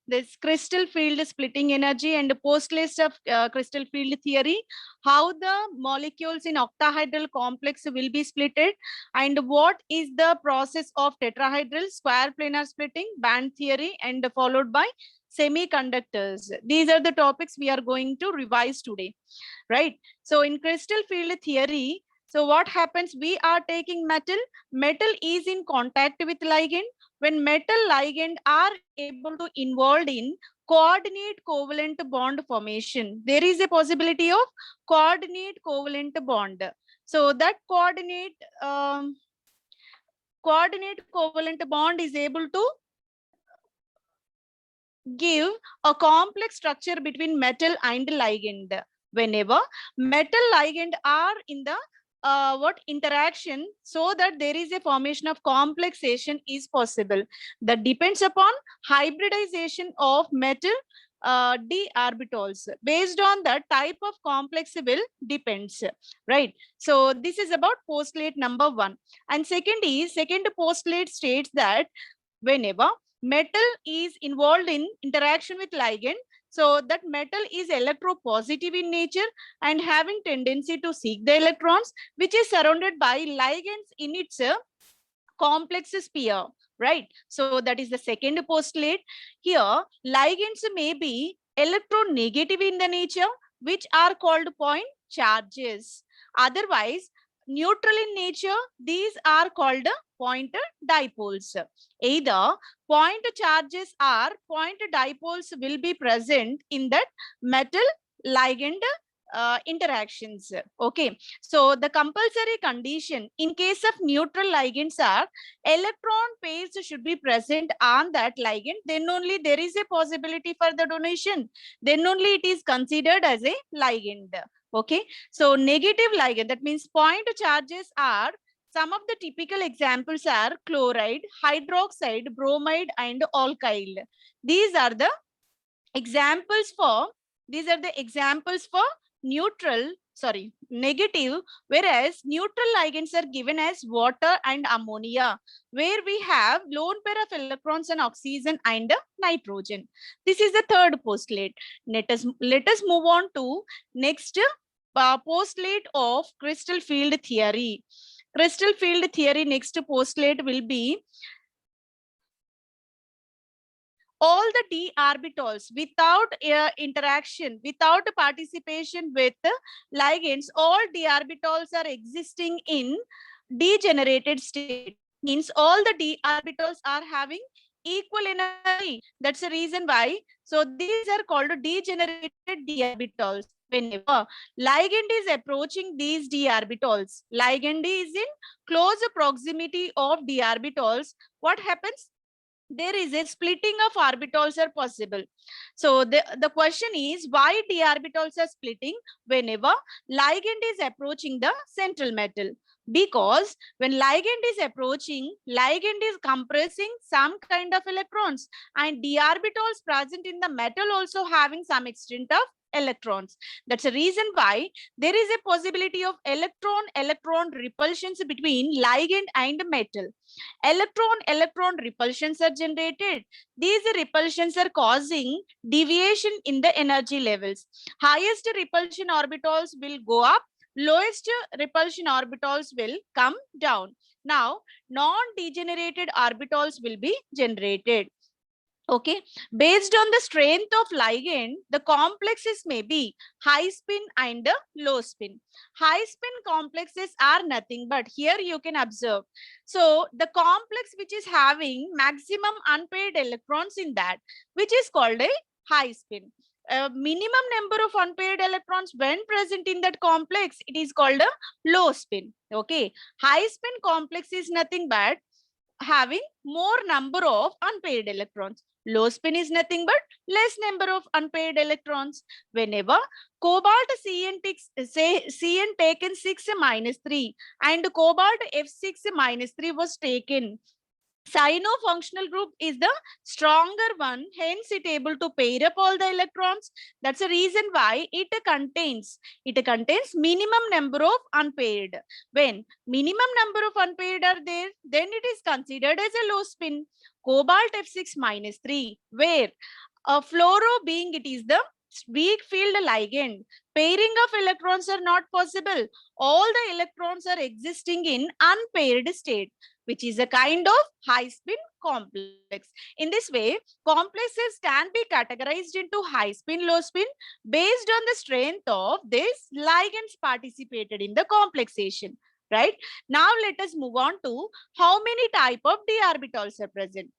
this crystal field splitting energy and postulates of crystal field theory, how the molecules in octahedral complex will be splitted, and what is the process of tetrahedral square planar splitting, band theory, and followed by semiconductors. These are the topics we are going to revise today, right? So in crystal field theory, so what happens? We are taking metal. Metal is in contact with ligand. When metal ligand are able to involved in coordinate covalent bond formation, there is a possibility of coordinate covalent bond. So that coordinate covalent bond is able to give a complex structure between metal and ligand. Whenever metal ligand are in the what interaction, so that there is a formation of complexation is possible. That depends upon hybridization of metal d orbitals. Based on the type of complex will depends, right? So this is about postulate number 1. And second postulate states that whenever metal is involved in interaction with ligand, so that metal is electropositive in nature and having tendency to seek the electrons, which is surrounded by ligands in its complex sphere, right? So that is the second postulate. Here ligands may be electronegative in the nature, which are called point charges. Otherwise neutral in nature, these are called point dipoles. Either point charges or point dipoles will be present in that metal ligand interactions. Okay, so the compulsory condition in case of neutral ligands are electron pairs should be present on that ligand, then only there is a possibility for the donation, then only it is considered as a ligand. Okay, so negative ligand, that means point charges are, some of the typical examples are chloride, hydroxide, bromide, and alkyl. These are the examples for negative, whereas neutral ligands are given as water and ammonia, where we have lone pair of electrons and oxygen and nitrogen. This is the third postulate. Let us move on to next postulate of crystal field theory. Crystal field theory next postulate will be all the d orbitals without interaction, without participation with ligands, all d orbitals are existing in degenerated state. Means all the d orbitals are having equal energy. That's the reason why. So these are called degenerated d orbitals. Whenever ligand is approaching these d orbitals, ligand is in close proximity of d orbitals, what happens? There is a splitting of orbitals are possible. So the question is, why d orbitals are splitting whenever ligand is approaching the central metal? Because when ligand is approaching, ligand is compressing some kind of electrons, and d orbitals present in the metal also having some extent of electrons. That's the reason why there is a possibility of electron repulsions between ligand and metal. Electron repulsions are generated. These repulsions are causing deviation in the energy levels. Highest repulsion orbitals will go up, lowest repulsion orbitals will come down. Now non-degenerated orbitals will be generated. Okay, based on the strength of ligand, the complexes may be high spin and low spin. High spin complexes are nothing but, here you can observe, so the complex which is having maximum unpaired electrons in that, which is called a high spin. Minimum number of unpaired electrons when present in that complex, it is called a low spin. Okay, high spin complex is nothing but having more number of unpaired electrons. Low spin is nothing but less number of unpaired electrons. Whenever cobalt Cn taken 6 minus 3 and cobalt F6 minus 3 was taken, cyano-functional group is the stronger one, hence it able to pair up all the electrons. That's the reason why it contains minimum number of unpaired. When minimum number of unpaired are there, then it is considered as a low spin. Cobalt F6 minus 3, where Fluoro being it is the weak field ligand. Pairing of electrons are not possible. All the electrons are existing in unpaired state, which is a kind of high spin complex. In this way, complexes can be categorized into high spin, low spin based on the strength of these ligands participated in the complexation. Right? Now let us move on to how many type of d orbitals are present.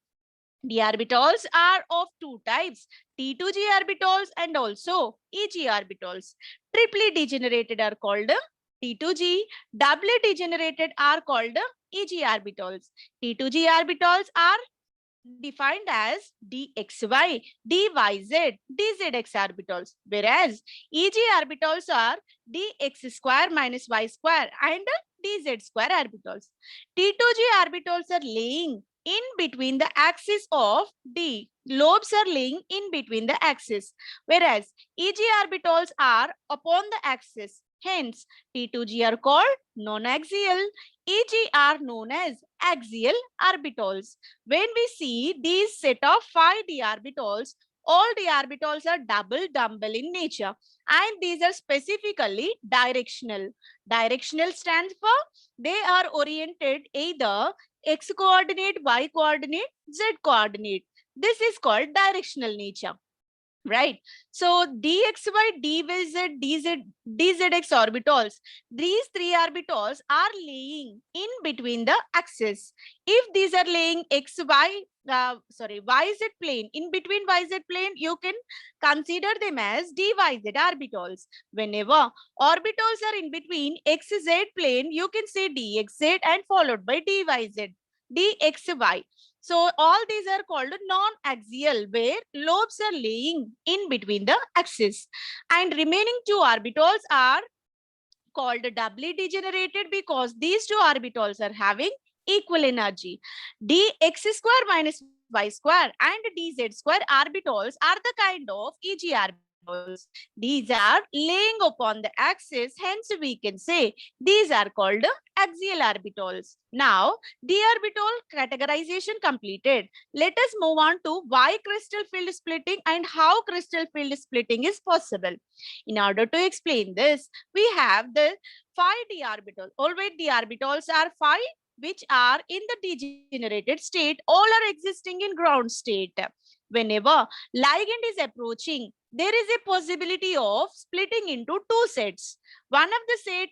D orbitals are of two types, T2G orbitals and also EG orbitals. Triply degenerated are called T2G, doubly degenerated are called EG orbitals. T2G orbitals are defined as dxy, dyz, dzx orbitals, whereas EG orbitals are dx square minus y square and dz square orbitals. T2G orbitals are laying in between the axis of D. Lobes are laying in between the axis, whereas EG orbitals are upon the axis. Hence, T2G are called non-axial, EG are known as axial orbitals. When we see these set of 5 d orbitals, all d orbitals are double dumbbell in nature and these are specifically directional. Directional stands for they are oriented either x coordinate, y coordinate, z coordinate. This is called directional nature. Right. So dxy, dvz, dzx orbitals, these three orbitals are laying in between the axis. If these are laying xy, yz plane, in between yz plane, you can consider them as dyz orbitals. Whenever orbitals are in between xz plane, you can say dxz and followed by dyz, dxy. So all these are called non-axial, where lobes are laying in between the axis. And remaining two orbitals are called doubly degenerated because these two orbitals are having equal energy. Dx square minus y square and dz square orbitals are the kind of EG orbitals. These are laying upon the axis, hence we can say these are called axial orbitals. Now, d orbital categorization completed. Let us move on to why crystal field splitting and how crystal field splitting is possible. In order to explain this, we have the 5 d orbitals. Always d orbitals are 5 which are in the degenerated state, all are existing in ground state. Whenever ligand is approaching, there is a possibility of splitting into two sets. One of the set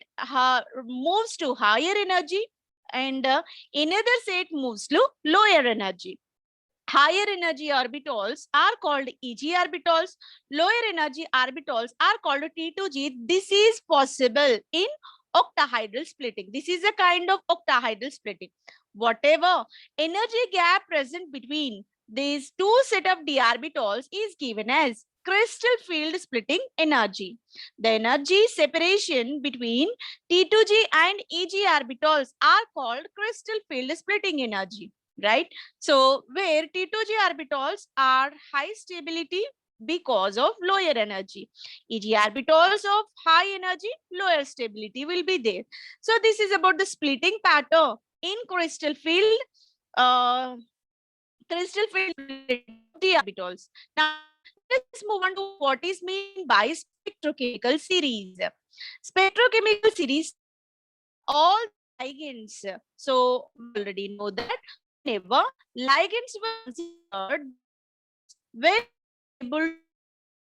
moves to higher energy and another set moves to lower energy. Higher energy orbitals are called EG orbitals. Lower energy orbitals are called T2G. This is possible in octahedral splitting. This is a kind of octahedral splitting. Whatever energy gap present between these two set of d orbitals is given as crystal field splitting energy. The energy separation between T2G and EG orbitals are called crystal field splitting energy. Right? So where T2G orbitals are high stability because of lower energy. EG orbitals of high energy, lower stability will be there. So this is about the splitting pattern in crystal field d orbitals. Now let's move on to what is meant by spectrochemical series. Spectrochemical series all ligands. So we already know that whenever ligands were considered when able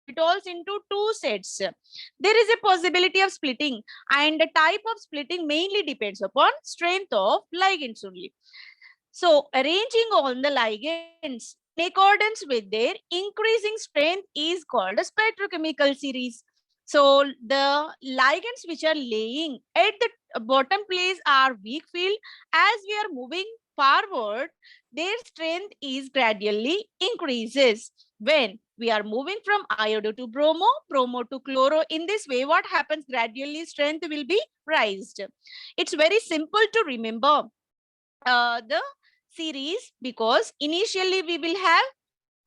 orbitals into two sets, there is a possibility of splitting, and the type of splitting mainly depends upon strength of ligands only. So arranging on the ligands in accordance with their increasing strength is called a spectrochemical series. So the ligands which are laying at the bottom place are weak field. As we are moving forward, their strength is gradually increases. When we are moving from iodo to bromo, bromo to chloro, in this way, what happens gradually strength will be raised. It's very simple to remember the series because initially we will have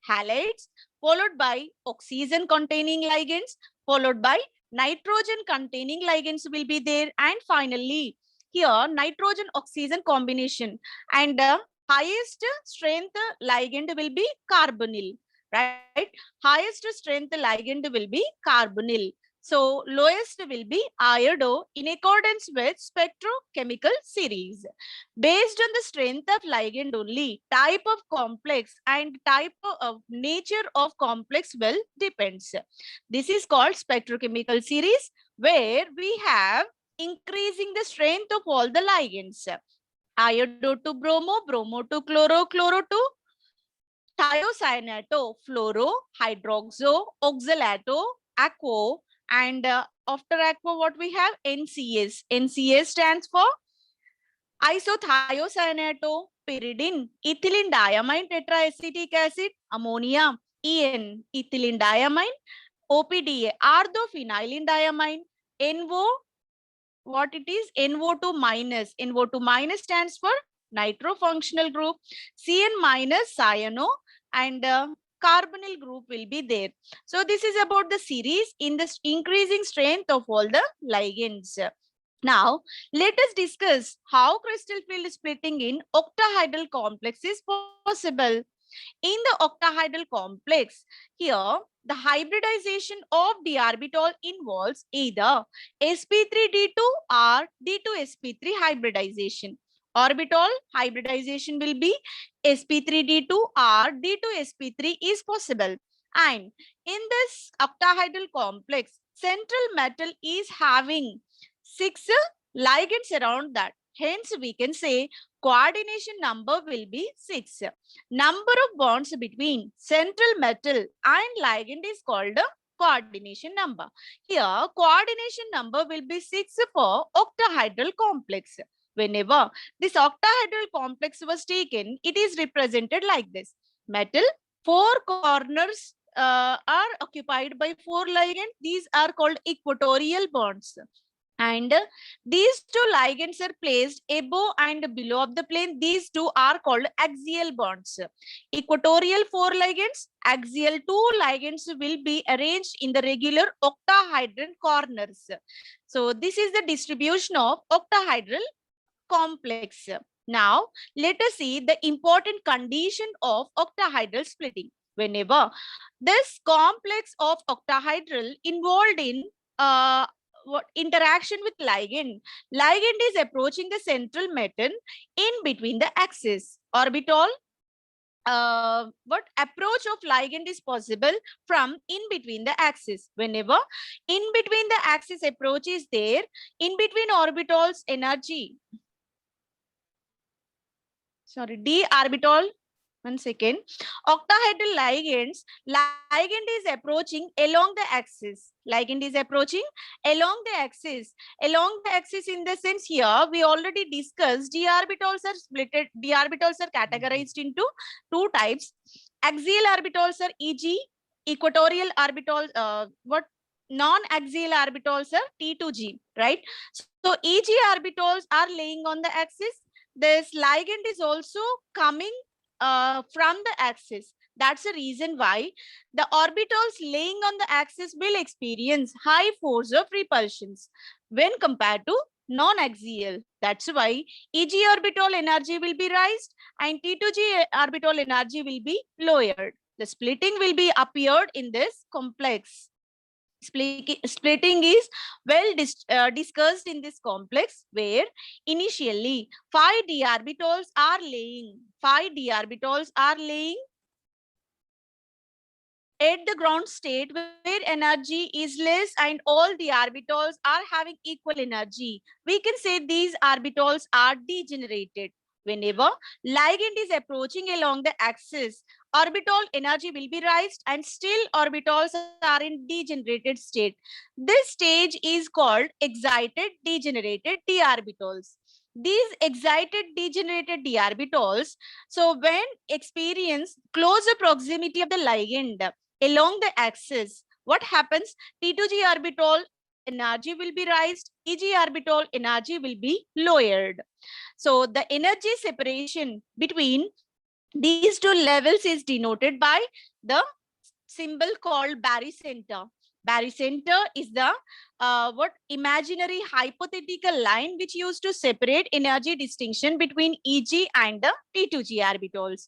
halides followed by oxygen containing ligands followed by nitrogen containing ligands will be there, and finally here nitrogen oxygen combination, and the highest strength ligand will be carbonyl. right? Highest strength ligand will be carbonyl. So lowest will be iodo in accordance with spectrochemical series. Based on the strength of ligand only, type of complex and type of nature of complex will depends. This is called spectrochemical series, where we have increasing the strength of all the ligands. Iodo to bromo, bromo to chloro, chloro to thiocyanato, fluoro, hydroxo, oxalato, aquo, and after aquo, what we have? NCS. NCS stands for isothiocyanato, pyridine, ethylene diamine tetraacetic acid, ammonia, EN, ethylene diamine, OPDA, orthophenylene diamine, NO, what it is? NO2 minus. NO2 minus stands for nitrofunctional group, CN minus cyano, and carbonyl group will be there. So this is about the series in the increasing strength of all the ligands. Now, let us discuss how crystal field splitting in octahedral complex is possible. In the octahedral complex, here the hybridization of d-arbitol involves either sp3d2 or d2sp3 hybridization. Orbital hybridization will be sp3d2 or d2sp3 is possible. And in this octahedral complex, central metal is having 6 ligands around that. Hence, we can say coordination number will be 6. Number of bonds between central metal and ligand is called a coordination number. Here, coordination number will be 6 for octahedral complex. Whenever this octahedral complex was taken, it is represented like this. Metal, 4 corners are occupied by 4 ligands. These are called equatorial bonds. And these two ligands are placed above and below of the plane. These two are called axial bonds. Equatorial 4 ligands, axial 2 ligands will be arranged in the regular octahedral corners. So this is the distribution of octahedral complex. Now, let us see the important condition of octahedral splitting. Whenever this complex of octahedral involved in interaction with ligand is approaching the central metal in between the axis. Orbital, what approach of ligand is possible from in between the axis. Whenever in between the axis approach is there, in between orbitals energy, sorry, d orbital, 1 second, octahedral ligand is approaching along the axis. Ligand is approaching along the axis. Along the axis in the sense here, we already discussed d orbitals are splitted. D orbitals are categorized into 2 types. Axial orbitals are EG, equatorial orbitals, non-axial orbitals are T2G, right? So EG orbitals are laying on the axis. This ligand is also coming from the axis. That's the reason why the orbitals laying on the axis will experience high force of repulsions when compared to non-axial. That's why EG orbital energy will be raised and T2G orbital energy will be lowered. The splitting will be appeared in this complex. Splitting is well discussed in this complex, where initially 5 d orbitals are laying at the ground state where energy is less and all the orbitals are having equal energy. We can say these orbitals are degenerated. Whenever ligand is approaching along the axis, orbital energy will be raised and still orbitals are in degenerated state. This stage is called excited degenerated d orbitals. These excited degenerated d orbitals, so when experience closer proximity of the ligand along the axis, what happens? T2G orbital energy will be raised, EG orbital energy will be lowered. So the energy separation between these two levels is denoted by the symbol called barycenter. Barycenter is the what imaginary hypothetical line which used to separate energy distinction between Eg and the T2G orbitals.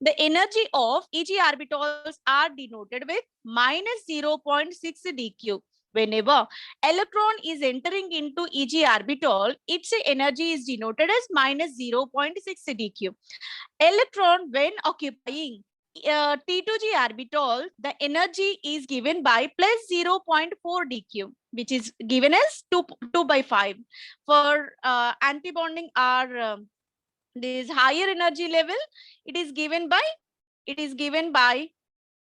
The energy of Eg orbitals are denoted with minus 0.6 dq. Whenever electron is entering into Eg orbital, its energy is denoted as minus 0.6 dq. Electron, when occupying T2G orbital, the energy is given by plus 0.4 dq, which is given as 2 by 5. For antibonding or this higher energy level, it is given by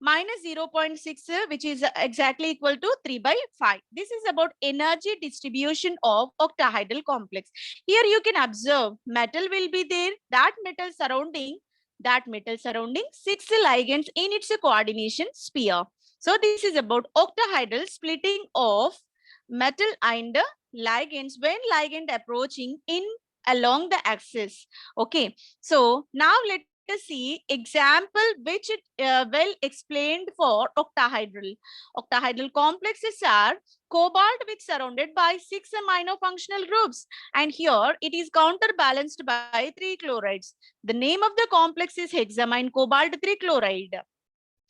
minus 0.6, which is exactly equal to 3 by 5. This is about energy distribution of octahedral complex. Here you can observe metal will be there, that metal surrounding 6 ligands in its coordination sphere. So this is about octahedral splitting of metal and ligands when ligand approaching in along the axis. Okay, so now let us see example which well explained for octahedral. Octahedral complexes are cobalt which surrounded by 6 amino functional groups, and here it is counterbalanced by 3 chlorides. The name of the complex is hexamine cobalt 3 chloride.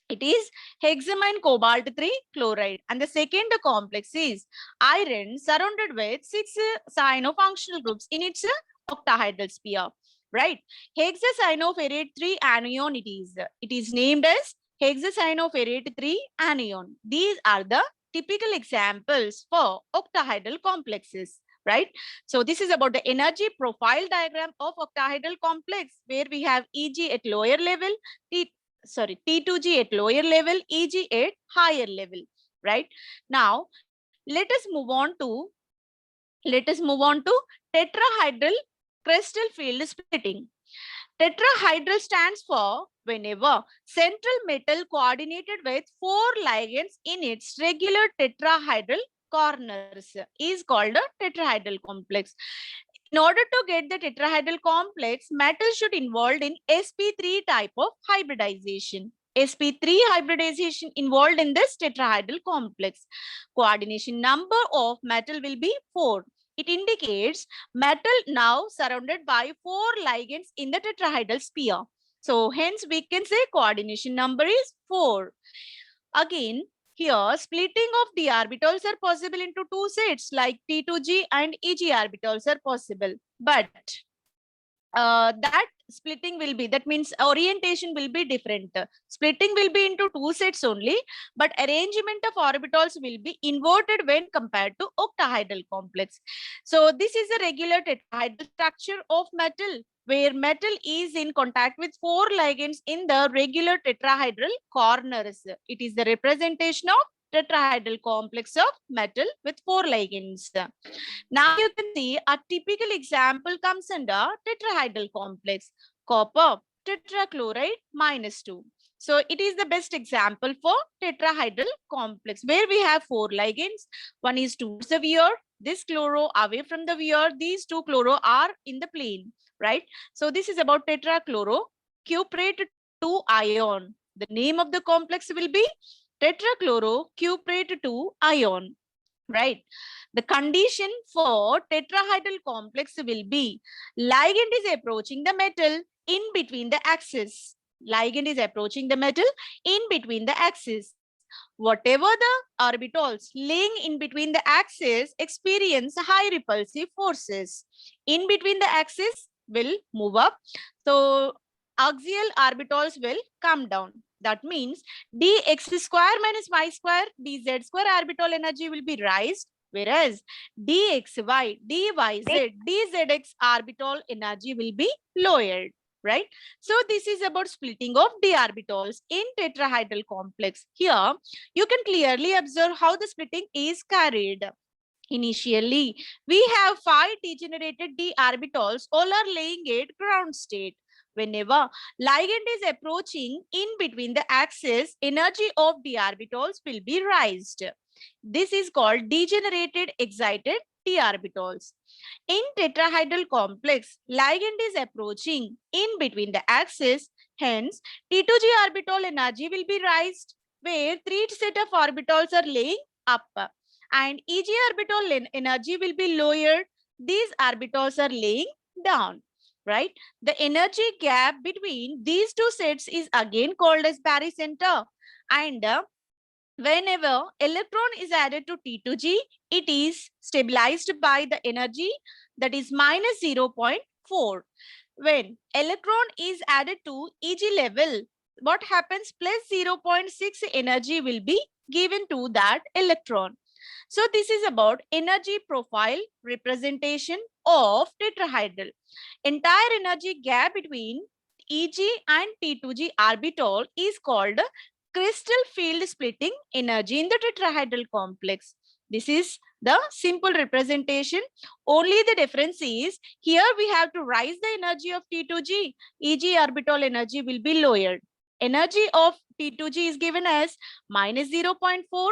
It is hexamine cobalt 3 chloride. And the second complex is iron surrounded with 6 cyanofunctional groups in its octahedral sphere. Right? Hexacyanoferrate 3 anion it is named as hexacyanoferrate 3 anion. These are the typical examples for octahedral complexes. Right? So this is about the energy profile diagram of octahedral complex, where we have Eg at lower level, T2G at lower level, Eg at higher level. Right? Now let us move on to tetrahedral crystal field splitting. Tetrahedral stands for whenever central metal coordinated with 4 ligands in its regular tetrahedral corners is called a tetrahedral complex. In order to get the tetrahedral complex, metal should involved in sp3 type of hybridization. sp3 hybridization involved in this tetrahedral complex. Coordination number of metal will be 4. It indicates metal now surrounded by 4 ligands in the tetrahedral sphere. So hence we can say coordination number is 4. Again, here splitting of d orbitals are possible into 2 sets like T2G and Eg orbitals are possible. But that splitting will be, that means orientation will be different. Splitting will be into 2 sets only, but arrangement of orbitals will be inverted when compared to octahedral complex. So this is a regular tetrahedral structure of metal, where metal is in contact with 4 ligands in the regular tetrahedral corners. It is the representation of tetrahedral complex of metal with 4 ligands. Now you can see a typical example comes under tetrahedral complex. Copper tetrachloride -2. So it is the best example for tetrahedral complex, where we have 4 ligands. One is towards the weir, this chloro away from the weir, these 2 chloro are in the plane, right? So this is about tetrachlorocuprate 2 ion. The name of the complex will be tetrachlorocuprate 2 ion, right? The condition for tetrahedral complex will be ligand is approaching the metal in between the axis. Ligand is approaching the metal in between the axis. Whatever the orbitals laying in between the axis experience high repulsive forces. In between the axis will move up. So axial orbitals will come down. That means dx square minus y square dz square orbital energy will be raised, whereas dxy, dyz, dzx orbital energy will be lowered, right? So this is about splitting of d orbitals in tetrahedral complex. Here you can clearly observe how the splitting is carried. Initially, we have 5 degenerated d orbitals, all are laying at ground state. Whenever ligand is approaching in between the axis, energy of d orbitals will be raised. This is called degenerated excited d orbitals. In tetrahedral complex, ligand is approaching in between the axis, hence T2G orbital energy will be raised, where 3 set of orbitals are laying up, and Eg orbital energy will be lowered. These orbitals are laying down, right? The energy gap between these two sets is again called as barycenter, and whenever electron is added to T2G, it is stabilized by the energy that is minus 0.4. When electron is added to Eg level, what happens? Plus 0.6 energy will be given to that electron. So this is about energy profile representation of tetrahedral. Entire energy gap between Eg and T2G orbital is called crystal field splitting energy in the tetrahedral complex. This is the simple representation. Only the difference is here we have to raise the energy of T2G. Eg orbital energy will be lowered. Energy of T2G is given as minus 0.4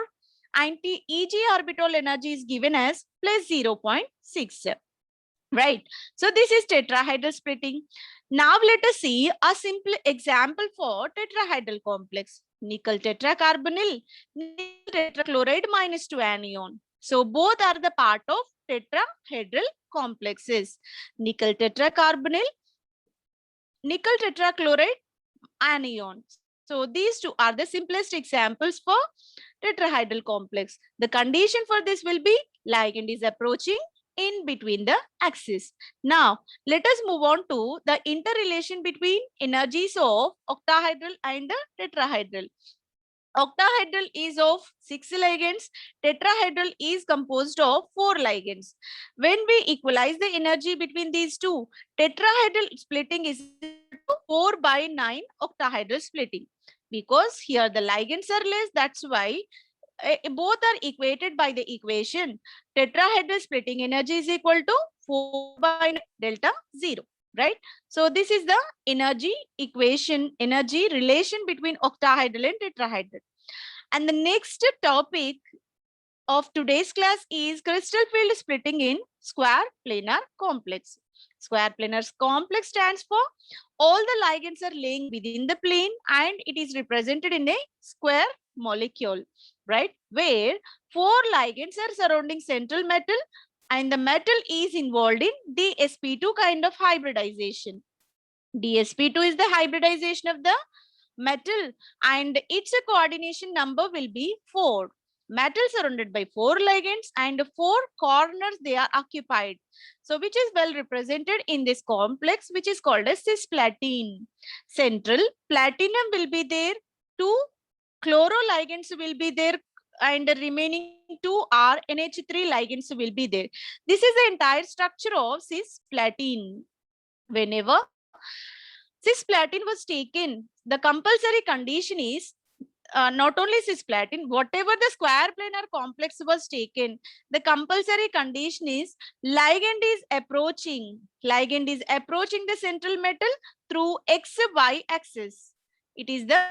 and Eg orbital energy is given as plus 0.6. Right. So this is tetrahedral splitting. Now let us see a simple example for tetrahedral complex. Nickel tetracarbonyl, nickel tetrachloride minus 2 anion. So both are the part of tetrahedral complexes. Nickel tetracarbonyl, nickel tetrachloride anion. So these two are the simplest examples for tetrahedral complex. The condition for this will be ligand is approaching in between the axis. Now, let us move on to the interrelation between energies of octahedral and tetrahedral. Octahedral is of 6 ligands, tetrahedral is composed of 4 ligands. When we equalize the energy between these two, tetrahedral splitting is 4/9 octahedral splitting. Because here the ligands are less, that's why both are equated by the equation tetrahedral splitting energy is equal to 4/9 delta 0, right? So this is the energy equation, energy relation between octahedral and tetrahedral. And the next topic of today's class is crystal field splitting in square planar complex. Square planar complex stands for all the ligands are laying within the plane and it is represented in a square molecule, right? Where 4 ligands are surrounding central metal and the metal is involved in DsP2 kind of hybridization. DsP2 is the hybridization of the metal and its coordination number will be 4. Metal surrounded by 4 ligands and 4 corners they are occupied. So which is well represented in this complex which is called as cisplatin. Central platinum will be there, 2 chloroligands will be there and the remaining 2 are NH3 ligands will be there. This is the entire structure of cisplatin. Whenever cisplatin was taken, the compulsory condition is not only cisplatin, whatever the square planar complex was taken, the compulsory condition is ligand is approaching the central metal through XY axis. It is the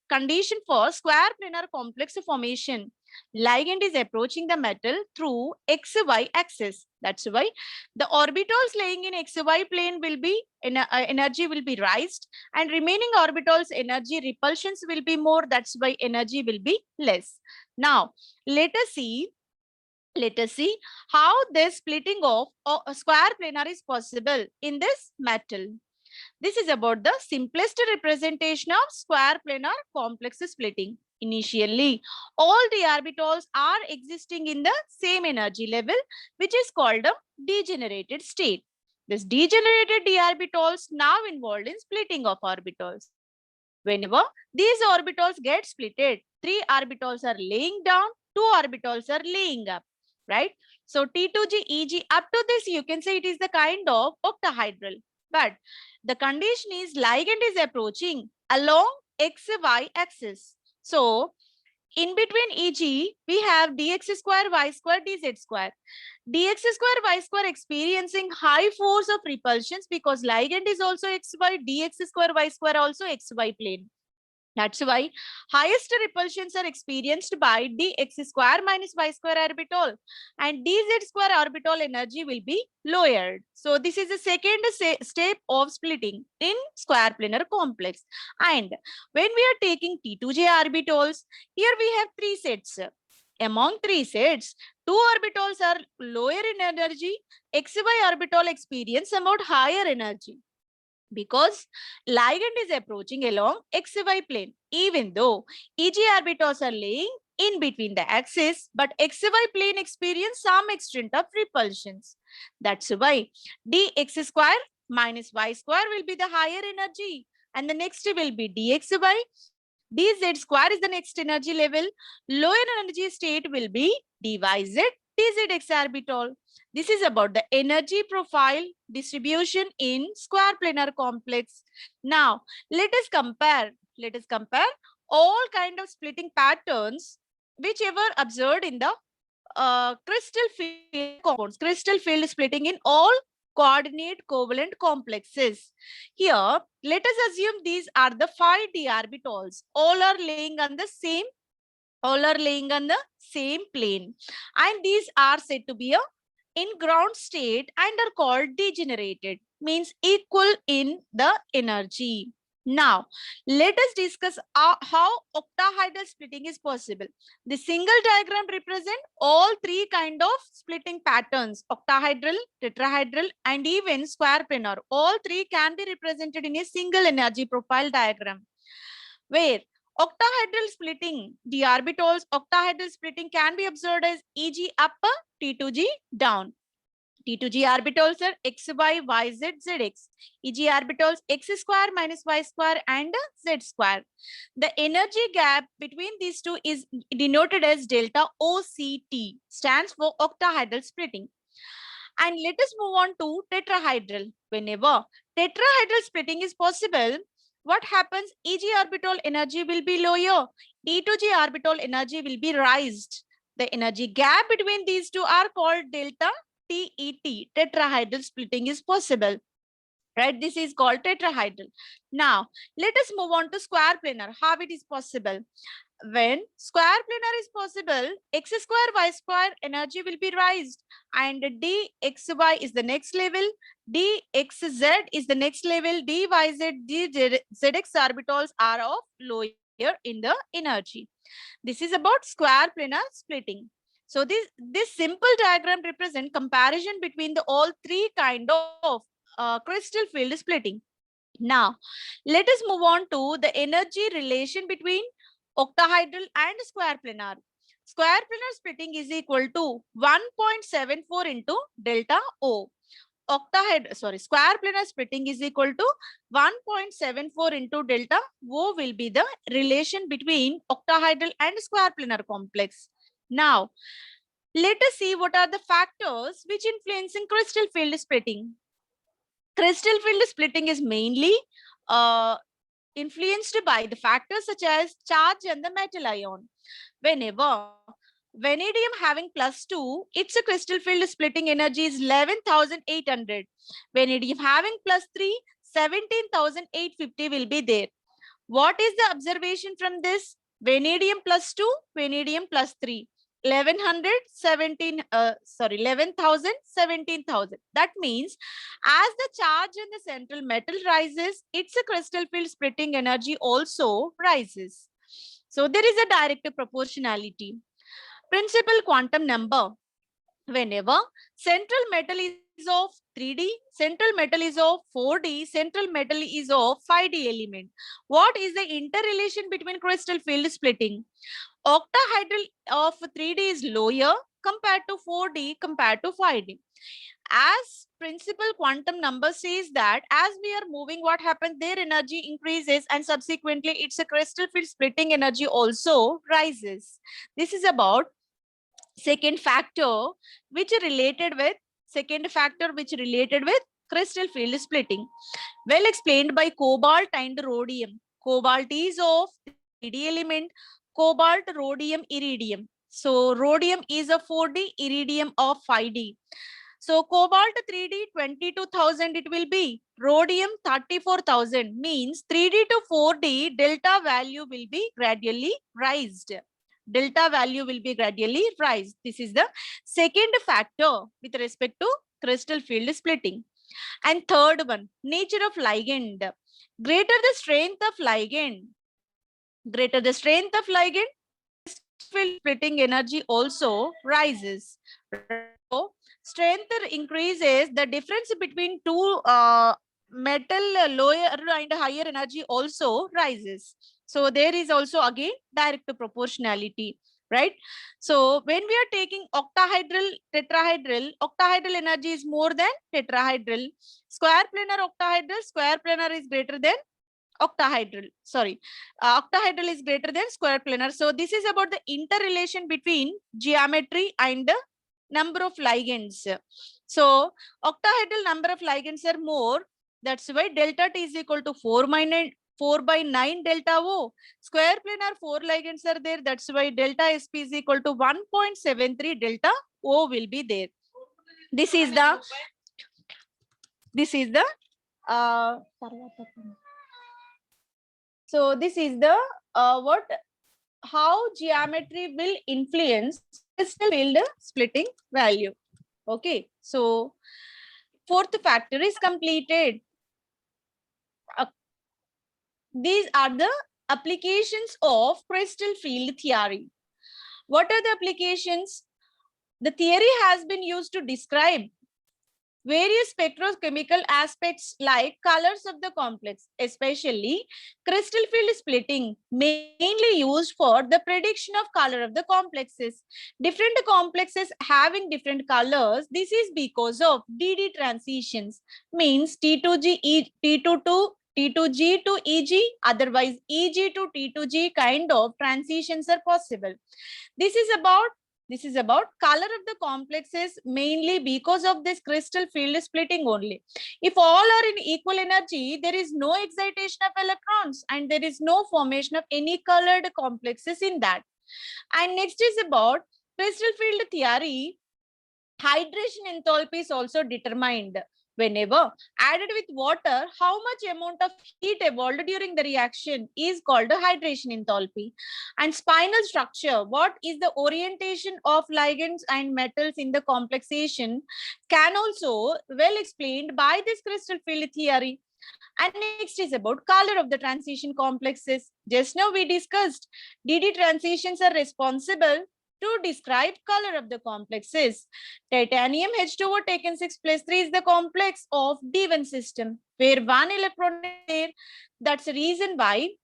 condition for square planar complex formation. Ligand is approaching the metal through XY axis. That's why the orbitals laying in XY plane will be energy will be raised and remaining orbitals energy repulsions will be more. That's why energy will be less. Now let us see how the splitting of a square planar is possible in this metal. This is about the simplest representation of square planar complex splitting. Initially, all the orbitals are existing in the same energy level, which is called a degenerated state. This degenerated d orbitals now involved in splitting of orbitals. Whenever these orbitals get splitted, 3 orbitals are laying down, 2 orbitals are laying up, right? So T2G, Eg, up to this you can say it is the kind of octahedral. But the condition is ligand is approaching along XY axis. So in between Eg, we have dx square, y square, dz square. Dx square, y square experiencing high force of repulsions because ligand is also xy, dx square, y square also xy plane. That's why highest repulsions are experienced by dx square minus y square orbital and dz square orbital energy will be lowered. So this is the second step of splitting in square planar complex. And when we are taking T2J orbitals, here we have 3 sets. Among three sets, two orbitals are lower in energy, XY orbital experience somewhat higher energy because ligand is approaching along XY plane, even though EG orbitals are laying in between the axis, but XY plane experience some extent of repulsions. That's why dx square minus y square will be the higher energy, and the next will be dxy. dz square is the next energy level. Lower energy state will be dyz dzx orbital. This is about the energy profile distribution in square planar complex. Now, let us compare all kind of splitting patterns whichever observed in the crystal field compounds, crystal field splitting in all coordinate covalent complexes. Here, let us assume these are the 5d orbitals. All are laying on the same plane, and these are said to be in ground state and are called degenerated, means equal in the energy. Now, let us discuss how octahedral splitting is possible. The single diagram represent all three kind of splitting patterns: octahedral, tetrahedral, and even square planar. All three can be represented in a single energy profile diagram, where octahedral splitting, the orbitals octahedral splitting can be observed as Eg up, T2G down. T2G orbitals are xy, yz, zx. Eg orbitals x square minus y square and z square. The energy gap between these two is denoted as delta OCT, stands for octahedral splitting. And let us move on to tetrahedral. Whenever tetrahedral splitting is possible, what happens? Eg orbital energy will be lower. T2G orbital energy will be raised. The energy gap between these two are called delta TET. Tetrahedral splitting is possible. Right? This is called tetrahedral. Now, let us move on to square planar. How it is possible? When square planar is possible, x square y square energy will be raised, and dxy is the next level, dxz is the next level, dyz, dzx orbitals are of lower in the energy. This is about square planar splitting. So this simple diagram represents comparison between the all three kind of crystal field splitting. Now, let us move on to the energy relation between octahedral and square planar. Square planar splitting is equal to 1.74 into delta O. Square planar splitting is equal to 1.74 into delta O will be the relation between octahedral and square planar complex. Now, let us see what are the factors which influence in crystal field splitting. Crystal field splitting is mainly influenced by the factors such as charge and the metal ion. Whenever vanadium having +2, its a crystal field splitting energy is 11,800. Vanadium having +3, 17,850 will be there. What is the observation from this? Vanadium +2, vanadium +3. 11,000, 17,000. That means as the charge in the central metal rises, its a crystal field splitting energy also rises. So there is a direct proportionality. Principal quantum number. Whenever central metal is of 3D, central metal is of 4D, central metal is of 5D element. What is the interrelation between crystal field splitting? Octahedral of 3D is lower compared to 4D compared to 5D. As principal quantum number says that as we are moving, what happens? Their energy increases and subsequently its a crystal field splitting energy also rises. This is about second factor which related with crystal field splitting. Well explained by cobalt and rhodium. Cobalt is of 3D element, cobalt, rhodium, iridium. So rhodium is a 4D, iridium of 5D. So cobalt 3D 22,000 it will be. Rhodium 34,000 means 3D to 4D delta value will be gradually raised. Delta value will be gradually raised. This is the second factor with respect to crystal field splitting. And third one, nature of ligand. Greater the strength of ligand, field splitting energy also rises. So strength increases, the difference between two metal lower and higher energy also rises. So there is also again direct proportionality, right? So when we are taking octahedral, tetrahedral, octahedral energy is more than tetrahedral. Square planar octahedral, square planar is greater than octahedral. Sorry, octahedral is greater than square planar. So this is about the interrelation between geometry and the number of ligands. So octahedral number of ligands are more. That's why delta T is equal to 4/9 delta O. Square planar 4 ligands are there. That's why delta SP is equal to 1.73 delta O will be there. This is the uh, so this is the how geometry will influence crystal field splitting value. Okay, so fourth factor is completed. These are the applications of crystal field theory. What are the applications? The theory has been used to describe various spectrochemical aspects like colors of the complex, especially crystal field splitting, mainly used for the prediction of color of the complexes. Different complexes having different colors. This is because of DD transitions, means T2G, T2 T2G to EG, otherwise EG to T2G kind of transitions are possible. This is about color of the complexes mainly because of this crystal field splitting only. If all are in equal energy, there is no excitation of electrons and there is no formation of any colored complexes in that. And next is about crystal field theory. Hydration enthalpy is also determined. Whenever added with water, how much amount of heat evolved during the reaction is called hydration enthalpy. And spinal structure, what is the orientation of ligands and metals in the complexation, can also well explained by this crystal field theory. And next is about color of the transition complexes. Just now we discussed DD transitions are responsible to describe color of the complexes. Titanium H2O taken 6+3 is the complex of D1 system, where one electron is there. That's the reason why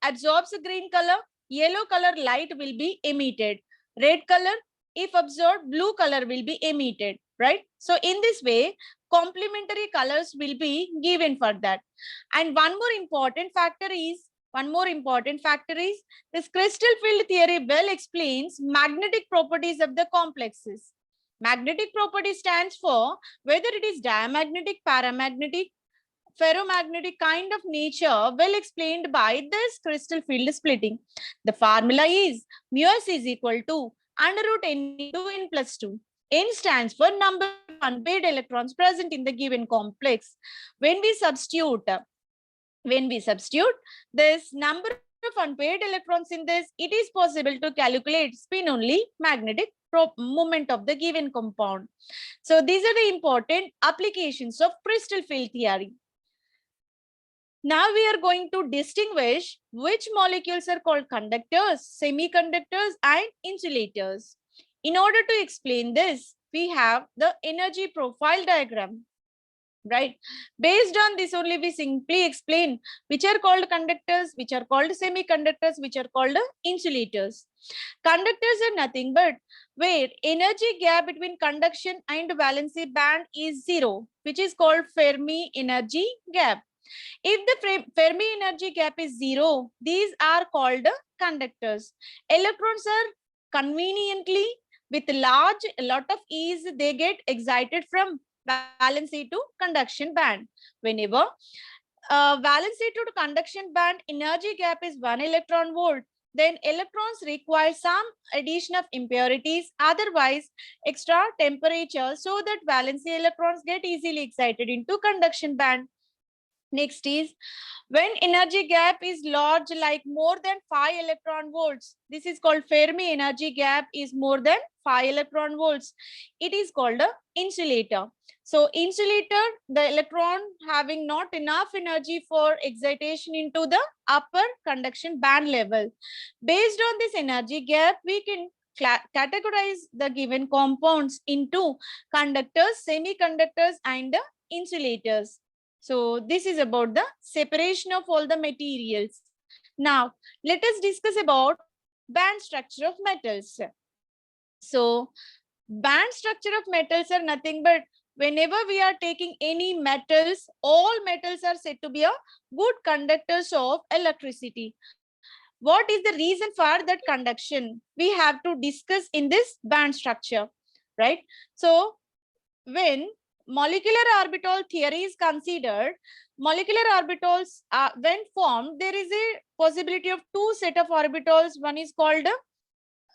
absorbs a green color, yellow color light will be emitted. Red color, if absorbed, blue color will be emitted, right? So in this way, complementary colors will be given for that. And one more important factor is this crystal field theory well explains magnetic properties of the complexes. Magnetic property stands for whether it is diamagnetic, paramagnetic, ferromagnetic kind of nature, well explained by this crystal field splitting. The formula is μs is equal to under root n into n plus 2. N stands for number of unpaired electrons present in the given complex. When we substitute this number of unpaired electrons in this, it is possible to calculate spin only magnetic moment of the given compound. So these are the important applications of crystal field theory. Now we are going to distinguish which molecules are called conductors, semiconductors, and insulators. In order to explain this, we have the energy profile diagram, right? Based on this only, we simply explain which are called conductors, which are called semiconductors, which are called insulators. Conductors are nothing but where energy gap between conduction and valency band is zero, which is called Fermi energy gap. If the Fermi energy gap is zero, these are called conductors. Electrons are conveniently with a lot of ease, they get excited from valency to conduction band. Whenever valency to conduction band energy gap is 1 electron volt, then electrons require some addition of impurities, otherwise extra temperature, so that valency electrons get easily excited into conduction band. Next is when energy gap is large, like more than 5 electron volts. This is called Fermi energy gap is more than 5 electron volts. It is called a insulator. So insulator, the electron having not enough energy for excitation into the upper conduction band level. Based on this energy gap, we can categorize the given compounds into conductors, semiconductors, and insulators. So this is about the separation of all the materials. Now, let us discuss about band structure of metals. So, band structure of metals are nothing but whenever we are taking any metals, all metals are said to be a good conductors of electricity. What is the reason for that conduction? We have to discuss in this band structure, right? So, when molecular orbital theory is considered, molecular orbitals when formed, there is a possibility of two set of orbitals. One is called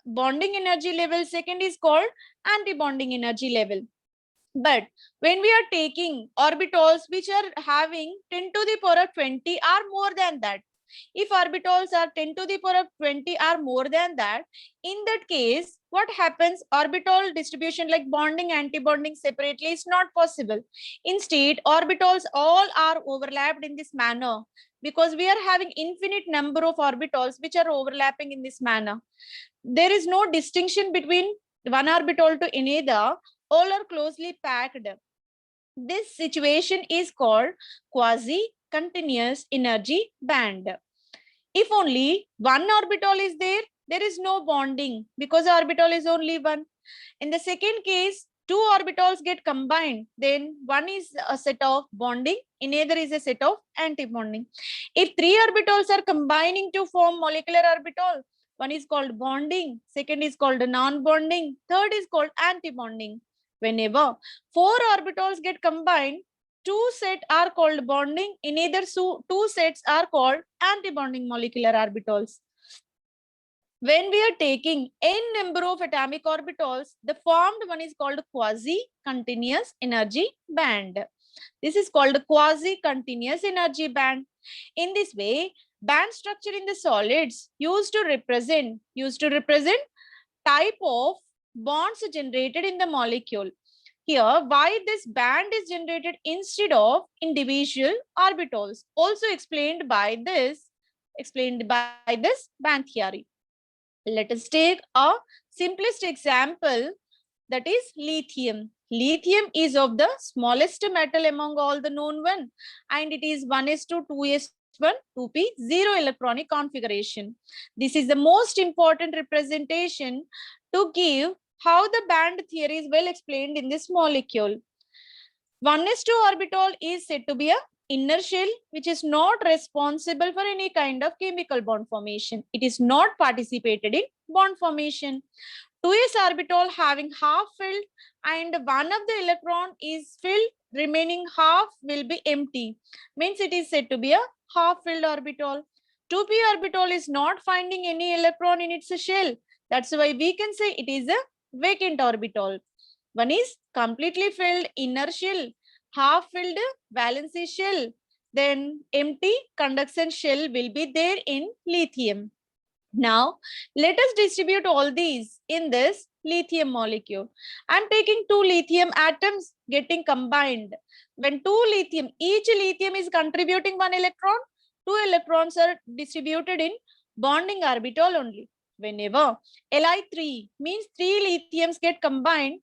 bonding energy level, second is called anti-bonding energy level. But when we are taking orbitals which are having 10 to the power of 20 or more than that, if orbitals are 10 to the power of 20 or more than that, in that case, what happens? Orbital distribution like bonding, anti-bonding separately is not possible. Instead, orbitals all are overlapped in this manner because we are having infinite number of orbitals which are overlapping in this manner. There is no distinction between one orbital to another, all are closely packed. This situation is called quasi-continuous energy band. If only one orbital is there, there is no bonding because the orbital is only one. In the second case, two orbitals get combined, then one is a set of bonding, another is a set of anti-bonding. If three orbitals are combining to form molecular orbital, one is called bonding, second is called non-bonding, third is called anti-bonding. Whenever four orbitals get combined, two sets are called bonding, in either two sets are called anti-bonding molecular orbitals. When we are taking n number of atomic orbitals, the formed one is called quasi-continuous energy band. This is called quasi-continuous energy band. In this way, band structure in the solids used to represent type of bonds generated in the molecule. Here, why this band is generated instead of individual orbitals, also explained by this band theory. Let us take a simplest example, that is lithium. Lithium is of the smallest metal among all the known one, and it is 1:2s1 2p 0 electronic configuration. This is the most important representation to give how the band theory is well explained in this molecule. 1s2 orbital is said to be a inner shell which is not responsible for any kind of chemical bond formation. It is not participated in bond formation. 2s orbital having half filled and one of the electron is filled, remaining half will be empty. Means it is said to be a half filled orbital. 2p orbital is not finding any electron in its shell. That's why we can say it is a vacant orbital. One is completely filled inner shell, half filled valency shell, then empty conduction shell will be there in lithium. Now, let us distribute all these in this lithium molecule. I'm taking two lithium atoms getting combined. When each lithium is contributing one electron, two electrons are distributed in bonding orbital only. Whenever Li3 means three lithiums get combined,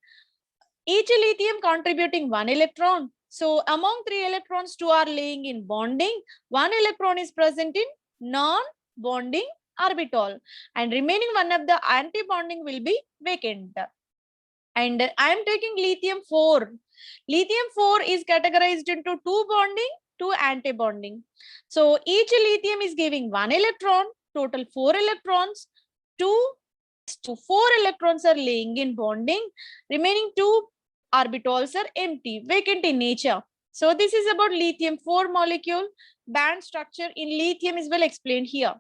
each lithium contributing one electron. So among three electrons, two are laying in bonding, one electron is present in non-bonding orbital, and remaining one of the anti-bonding will be vacant. And I am taking lithium 4. Lithium 4 is categorized into two bonding, two anti-bonding. So each lithium is giving one electron, total 4 electrons. 4 electrons are laying in bonding, remaining 2 orbitals are empty, vacant in nature. So this is about lithium 4 molecule. Band structure in lithium is well explained here.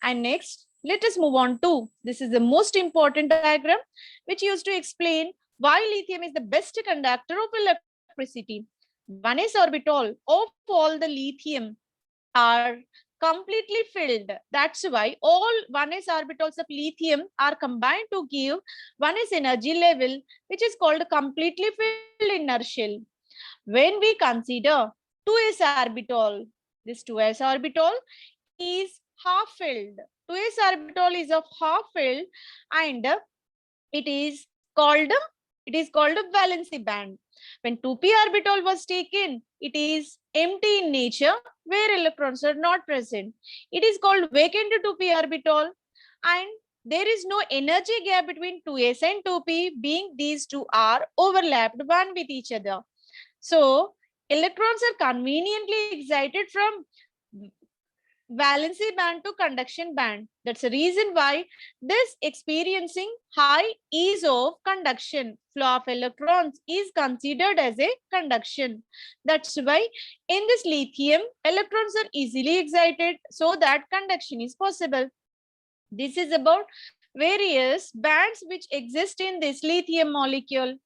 And next, let us move on to, this is the most important diagram which used to explain why lithium is the best conductor of electricity. 1s orbital of all the lithium are completely filled. That's why all 1s orbitals of lithium are combined to give 1s energy level, which is called completely filled inertial. When we consider 2s orbital, this 2s orbital is half filled. 2s orbital is of half filled, and it is called a valency band. When 2p orbital was taken, it is empty in nature where electrons are not present. It is called vacant 2p orbital, and there is no energy gap between 2s and 2p, being these two are overlapped one with each other. So electrons are conveniently excited from valency band to conduction band. That's the reason why this experiencing high ease of conduction, flow of electrons is considered as a conduction. That's why in this lithium, electrons are easily excited so that conduction is possible. This is about various bands which exist in this lithium molecule.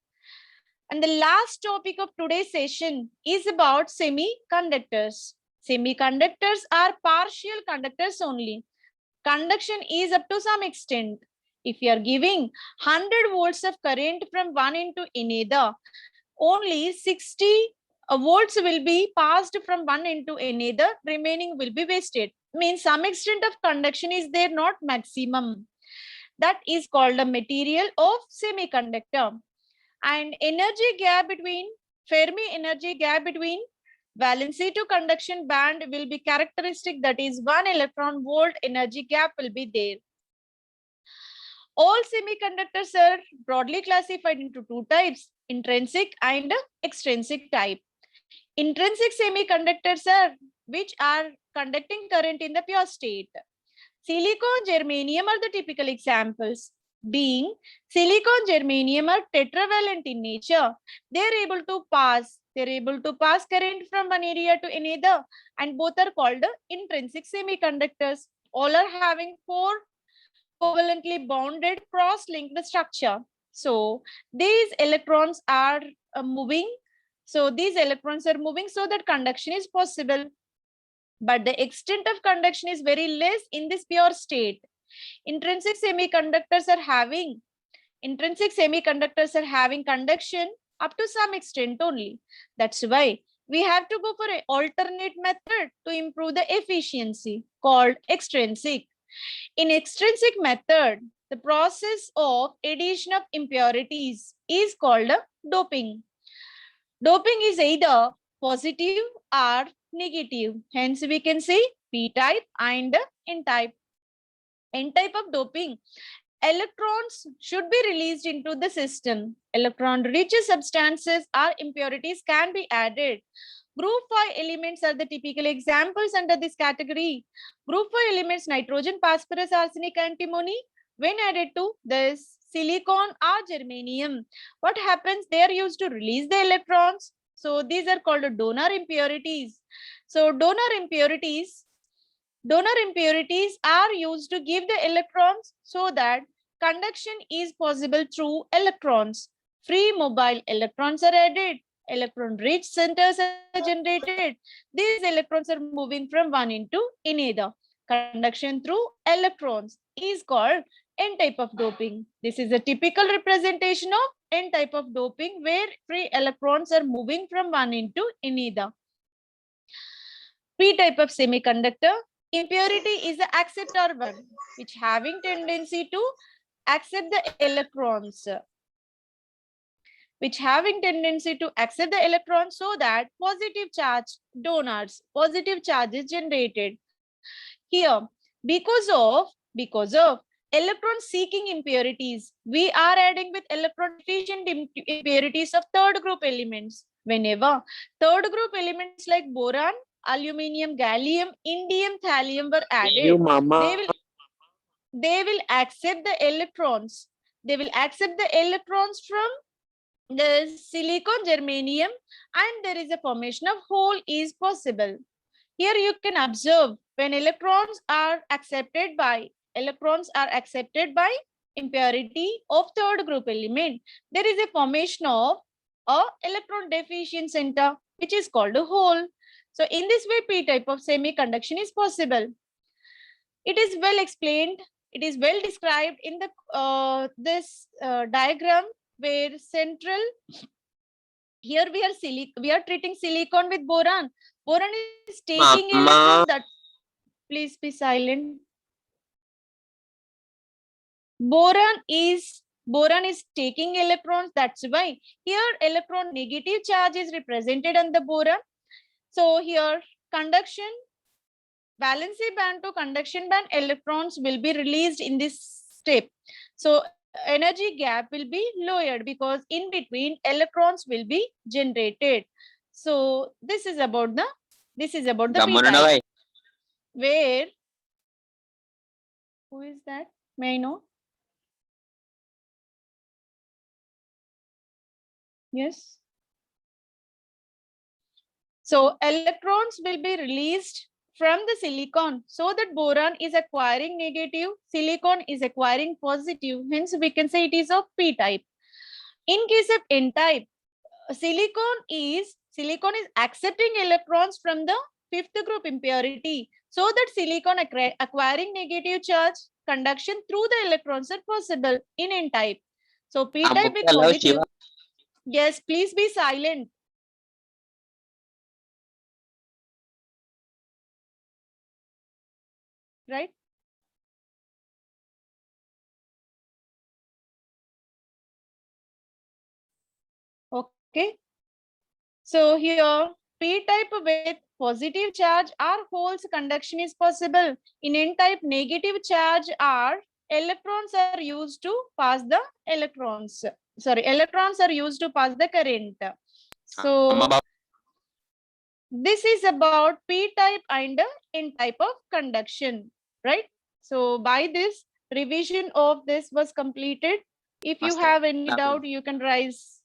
And the last topic of today's session is about semiconductors. Semiconductors are partial conductors only. Conduction is up to some extent. If you are giving 100 volts of current from one into another, only 60 volts will be passed from one into another, remaining will be wasted. Means some extent of conduction is there, not maximum. That is called a material of semiconductor. And energy gap between Fermi energy gap between valency to conduction band will be characteristic, that is 1 electron volt energy gap will be there. All semiconductors are broadly classified into two types, intrinsic and extrinsic type. Intrinsic semiconductors are which are conducting current in the pure state. Silicon, germanium are the typical examples. Being silicon, germanium are tetravalent in nature, they are able to pass current from one area to another, and both are called intrinsic semiconductors. All are having four covalently bonded cross-linked structure. So these electrons are moving. So these electrons are moving so that conduction is possible. But the extent of conduction is very less in this pure state. Intrinsic semiconductors are having conduction up to some extent only. That's why we have to go for an alternate method to improve the efficiency called extrinsic. In extrinsic method, the process of addition of impurities is called doping. Doping is either positive or negative. Hence, we can say p-type and n-type. N-type of doping, electrons should be released into the system. Electron-rich substances or impurities can be added. Group 5 elements are the typical examples under this category. Group 5 elements, nitrogen, phosphorus, arsenic, antimony. When added to this silicon or germanium, what happens? They are used to release the electrons. So these are called donor impurities. So donor impurities are used to give the electrons so that conduction is possible through electrons. Free mobile electrons are added. Electron-rich centers are generated. These electrons are moving from one into another. Conduction through electrons is called N-type of doping. This is a typical representation of N-type of doping where free electrons are moving from one into another. P-type of semiconductor, impurity is the acceptor one, which having tendency to accept the electrons, so that positive charge is generated. Here, because of electron seeking impurities, we are adding with electron deficient impurities of third group elements. Whenever third group elements like boron, aluminum, gallium, indium, thallium were added, they will accept the electrons. They will accept the electrons from the silicon, germanium, and there is a formation of hole is possible. Here you can observe when electrons are accepted by impurity of third group element, there is a formation of a electron deficient center. which is called a hole. So in this way, p-type of semiconduction is possible. It is well explained, it is well described in the this diagram, where central, here we are treating silicon with boron. Boron is taking electrons that, please be silent. Boron is taking electrons, that's why here electron negative charge is represented on the boron. So here conduction, valency band to conduction band, electrons will be released in this step. So energy gap will be lowered because in between electrons will be generated. So this is about the p-type, where, who is that, may I know? Yes. So electrons will be released from the silicon, so that boron is acquiring negative, silicon is acquiring positive. Hence, we can say it is of p-type. In case of n-type, silicon is accepting electrons from the fifth group impurity, so that silicon acquiring negative charge, conduction through the electrons are possible in n-type. So p-type with positive. Yes, please be silent. Right? Okay. So here p-type with positive charge or holes conduction is possible. In n-type, negative charge or electrons are used to pass the electrons. Sorry, electrons are used to pass the current. So this is about p-type and n-type of conduction, right? So by this, revision of this was completed. If you have any doubt, you can raise